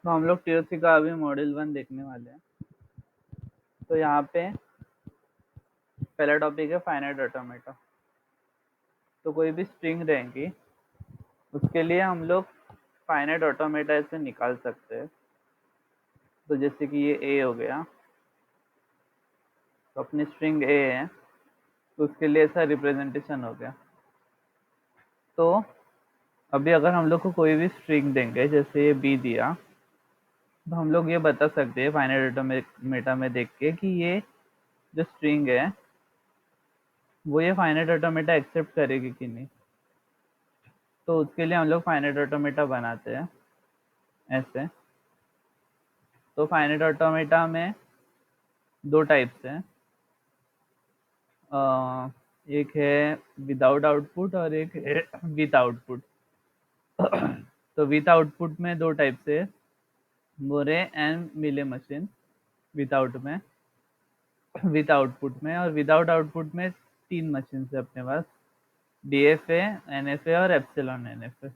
तो हम लोग टीओसी का अभी मॉड्यूल 1 देखने वाले हैं। तो यहाँ पे पहला टॉपिक है फाइनाइट ऑटोमेटा। तो कोई भी स्ट्रिंग रहेंगी उसके लिए हम लोग फाइनाइट ऑटोमेटा से निकाल सकते हैं। तो जैसे कि ये ए हो गया, तो अपनी स्ट्रिंग ए है तो उसके लिए ऐसा रिप्रेजेंटेशन हो गया। तो अभी अगर हम लोग को कोई भी स्ट्रिंग देंगे, जैसे ये बी दिया, तो हम लोग ये बता सकते हैं फाइनाइट ऑटोमेटा में देख के कि ये जो स्ट्रिंग है वो ये फाइनाइट ऑटोमेटा एक्सेप्ट करेगी कि नहीं। तो उसके लिए हम लोग फाइनाइट ऑटोमेटा बनाते हैं ऐसे। तो फाइनाइट ऑटोमेटा में दो टाइप्स हैं, एक है विदाउट आउटपुट और एक है विथ आउटपुट। तो विथ आउटपुट में दो टाइप से, मोरे एंड मिले मशीन विथ आउटपुट में, और विदाउट आउटपुट में तीन मशीन है अपने पास, DFA, NFA और एप्सिलॉन NFA।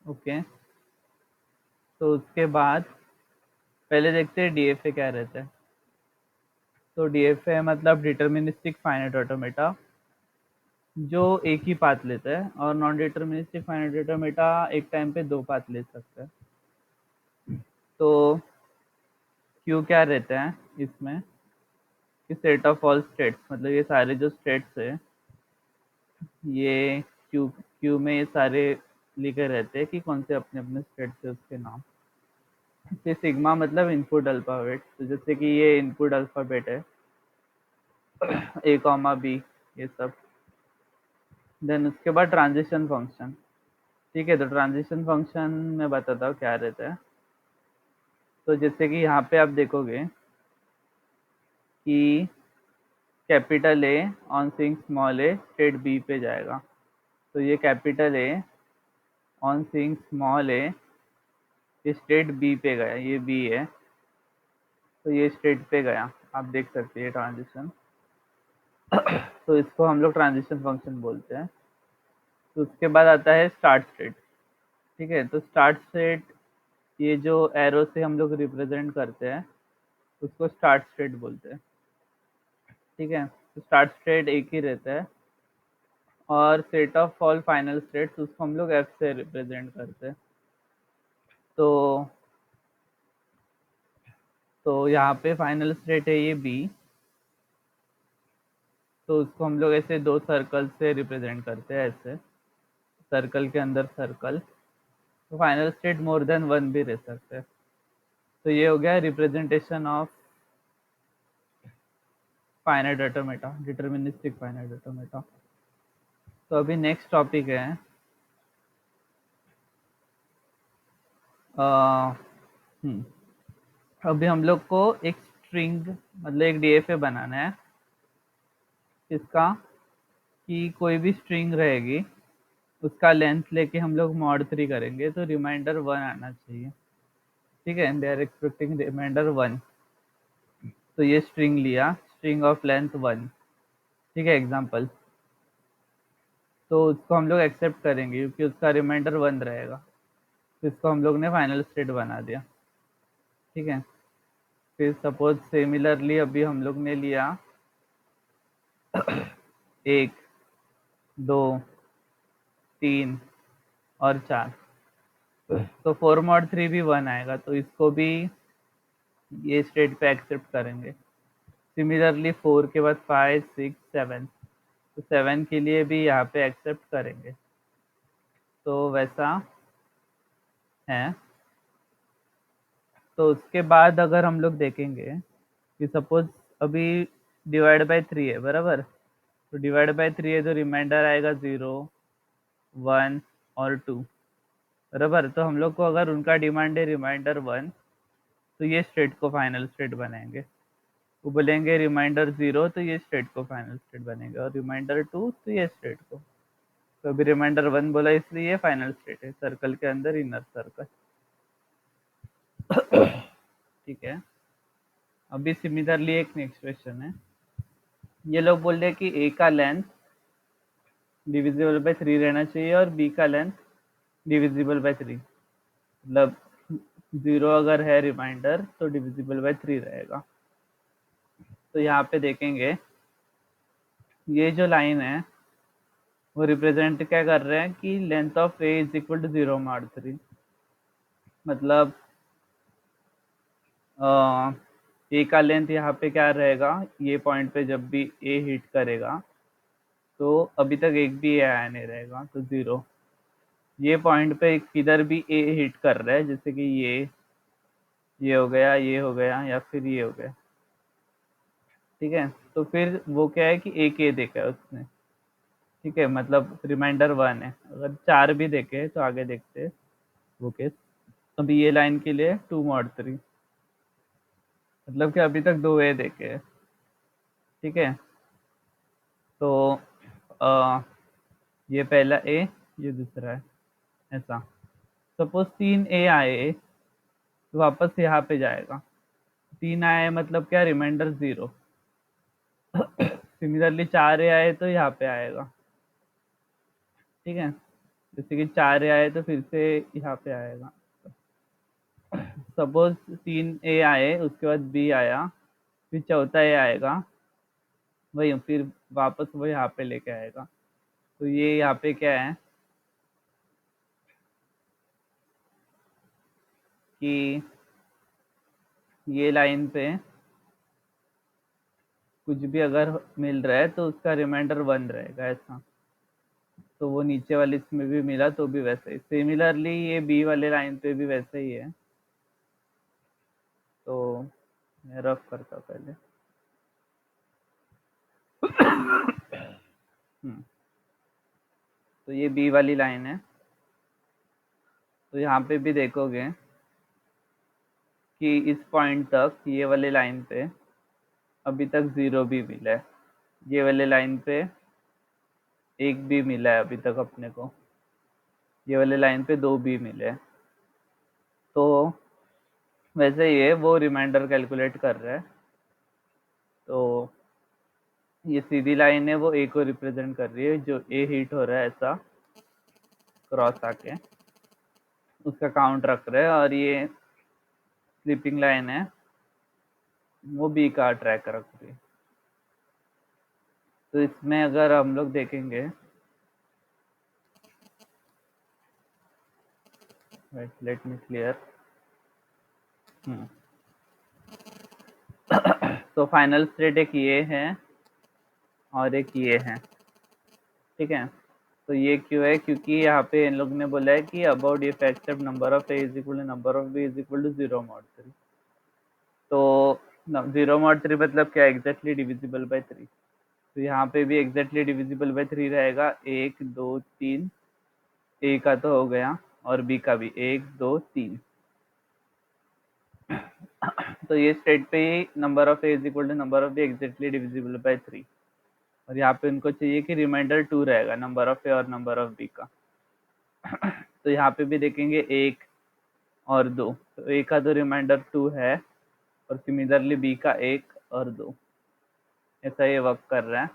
ओके, तो उसके बाद पहले देखते हैं DFA क्या रहता है। तो DFA मतलब डिटर्मिनिस्टिक फाइनाइट ऑटोमेटा, जो एक ही पाथ लेता है, और नॉन डिटर्मिनिस्टिक फाइनाइट ऑटोमेटा एक टाइम पे दो पाथ ले सकता है। तो क्यू क्या रहता है इसमें कि सेट ऑफ ऑल स्टेट्स, मतलब ये सारे जो स्टेट्स है ये क्यू में ये सारे लिखे रहते हैं कि कौन से अपने अपने स्टेट से उसके नाम। फिर सिग्मा मतलब इनपुट अल्फाबेट, तो जैसे कि ये इनपुट अल्फाबेट है ए कॉमा बी, ये सब। देन उसके बाद ट्रांजिशन फंक्शन। ठीक है, तो ट्रांजिशन फंक्शन मैं बताता हूँ क्या रहता है। तो जैसे कि यहाँ पे आप देखोगे कि capital A on seeing small A state B पे जाएगा। तो ये capital A on seeing small A state B पे गया, ये बी है तो ये स्टेट पे गया, आप देख सकते हैं ट्रांजिशन। तो इसको हम लोग ट्रांजिशन फंक्शन बोलते हैं। तो उसके बाद आता है स्टार्ट स्टेट। ठीक है, तो स्टार्ट स्टेट ये जो एरो से हम लोग रिप्रेजेंट करते हैं उसको स्टार्ट स्टेट बोलते हैं। ठीक है, तो स्टार्ट स्टेट एक ही रहता है, और set of all final states उसको हम लोग एफ से रिप्रेजेंट करते हैं। तो यहाँ पे फाइनल स्टेट है ये बी, तो उसको हम लोग ऐसे दो सर्कल से रिप्रेजेंट करते हैं, ऐसे सर्कल के अंदर सर्कल। तो final state more than one भी रह सकते हैं। तो ये हो गया representation of finite automata, deterministic finite automata. तो अभी नेक्स्ट टॉपिक है अभी हम लोग को एक स्ट्रिंग मतलब एक DFA बनाना है इसका, कि कोई भी स्ट्रिंग रहेगी उसका लेंथ लेके हम लोग मॉड 3 करेंगे, तो रिमाइंडर 1 आना चाहिए। ठीक है, दे आर एक्सपेक्टिंग रिमाइंडर 1। तो ये स्ट्रिंग लिया, स्ट्रिंग ऑफ लेंथ 1। ठीक है, एग्जाम्पल। तो उसको हम लोग एक्सेप्ट करेंगे क्योंकि उसका रिमाइंडर 1 रहेगा। तो इसको हम लोग ने फाइनल स्टेट बना दिया। ठीक है, फिर सपोज सिमिलरली अभी हम लोग ने लिया 1, 2, 3 और 4, तो 4 mod 3 भी 1 आएगा, तो इसको भी ये स्टेट पे एक्सेप्ट करेंगे। सिमिलरली 4 के बाद 5, 6, 7, तो 7 के लिए भी यहाँ पे एक्सेप्ट करेंगे। तो वैसा है। तो उसके बाद अगर हम लोग देखेंगे कि सपोज अभी डिवाइड बाय 3 है बराबर, तो डिवाइड बाय 3 है तो रिमाइंडर आएगा 0, 1 और 2 बराबर। तो हम लोग को अगर उनका डिमांड है रिमाइंडर 1, तो ये स्टेट को फाइनल स्टेट बनाएंगे। वो बोलेंगे रिमाइंडर 0, तो ये स्टेट को फाइनल स्टेट बनेगा, और रिमाइंडर 2 तो ये स्टेट को। तो अभी रिमाइंडर 1 बोला इसलिए ये फाइनल स्टेट है, सर्कल के अंदर इनर सर्कल। ठीक है, अभी सिमिलरली एक नेक्स्ट क्वेश्चन है। ये लोग बोल रहे हैं कि ए का लेंथ डिविजिबल बाय 3 रहना चाहिए और बी का लेंथ डिविजिबल बाय 3। मतलब 0 अगर है रिमाइंडर तो डिविजिबल बाय 3 रहेगा। तो यहाँ पे देखेंगे ये जो लाइन है वो रिप्रेजेंट क्या कर रहे हैं कि length of A is equal to 0 mod 3। मतलब ए का लेंथ यहाँ पे क्या रहेगा, ये पॉइंट पे जब भी ए हिट करेगा तो अभी तक एक भी ए आया नहीं रहेगा, तो 0। ये पॉइंट पे किधर भी ए हिट कर रहा है, जैसे कि ये हो गया, ये हो गया, या फिर ये हो गया, ठीक है, तो फिर वो क्या है कि एक ए देखा है उसने, ठीक है, मतलब रिमाइंडर 1 है। अगर 4 भी देखे तो आगे देखते हैं वो केस। अभी ये लाइन के लिए 2 मॉड 3, मतलब कि अभी तक 2 ए देखे हैं, ठीक है। तो आ, ये पहला ए, ये दूसरा है, ऐसा। सपोज 3 ए आए तो वापस यहाँ पे जाएगा, 3 आए मतलब क्या, रिमाइंडर 0। सिमिलरली 4 ए आए तो यहाँ पे आएगा, ठीक है, जैसे कि 4 ए आए तो फिर से यहाँ पे आएगा। सपोज 3 ए आए, उसके बाद बी आया, फिर चौथा ए आएगा, वही फिर वापस वो यहाँ पे लेके आएगा। तो ये यहाँ पे क्या है कि ये लाइन पे कुछ भी अगर मिल रहा है तो उसका रिमाइंडर 1 रहेगा, ऐसा। तो वो नीचे वाले इसमें भी मिला तो भी वैसे ही, सिमिलरली ये बी वाले लाइन पे भी वैसे ही है। तो मैं रफ करता हूँ पहले। हम्म, तो ये बी वाली लाइन है, तो यहाँ पे भी देखोगे कि इस पॉइंट तक ये वाले लाइन पे अभी तक 0 भी मिला है, ये वाले लाइन पे 1 भी मिला है अभी तक अपने को, ये वाले लाइन पे 2 भी मिले हैं। तो वैसे ये वो रिमाइंडर कैलकुलेट कर रहा है, तो ये सीधी लाइन है वो ए को रिप्रेजेंट कर रही है, जो ए हिट हो रहा है ऐसा क्रॉस आके उसका काउंट रख रहा है, और ये स्लीपिंग लाइन है वो बी का ट्रैक रख रही है। तो इसमें अगर हम लोग देखेंगे, वेट लेट मी क्लियर। तो फाइनल स्टेट एक ये है और एक ये है, ठीक है। तो ये क्यों है, क्योंकि यहाँ पे इन लोग ने बोला है कि about if except number of A is equal to number of B is equal to 0 mod 3। तो 0 मॉड 3 मतलब क्या, एग्जैक्टली डिविजिबल बाय 3। तो यहाँ पे भी एग्जैक्टली डिविजिबल बाय 3 रहेगा, 1 2 3, ए का तो हो गया और बी का भी 1 2 3। तो ये स्टेट पे ही number of A is equal to number of B exactly divisible by 3, और यहाँ पे उनको चाहिए कि रिमाइंडर 2 रहेगा नंबर ऑफ ए और नंबर ऑफ बी का। तो यहाँ पे भी देखेंगे 1 और 2, तो ए का तो रिमाइंडर 2 है, और सिमिलरली बी का 1 और 2, ऐसा ये वर्क कर रहा है।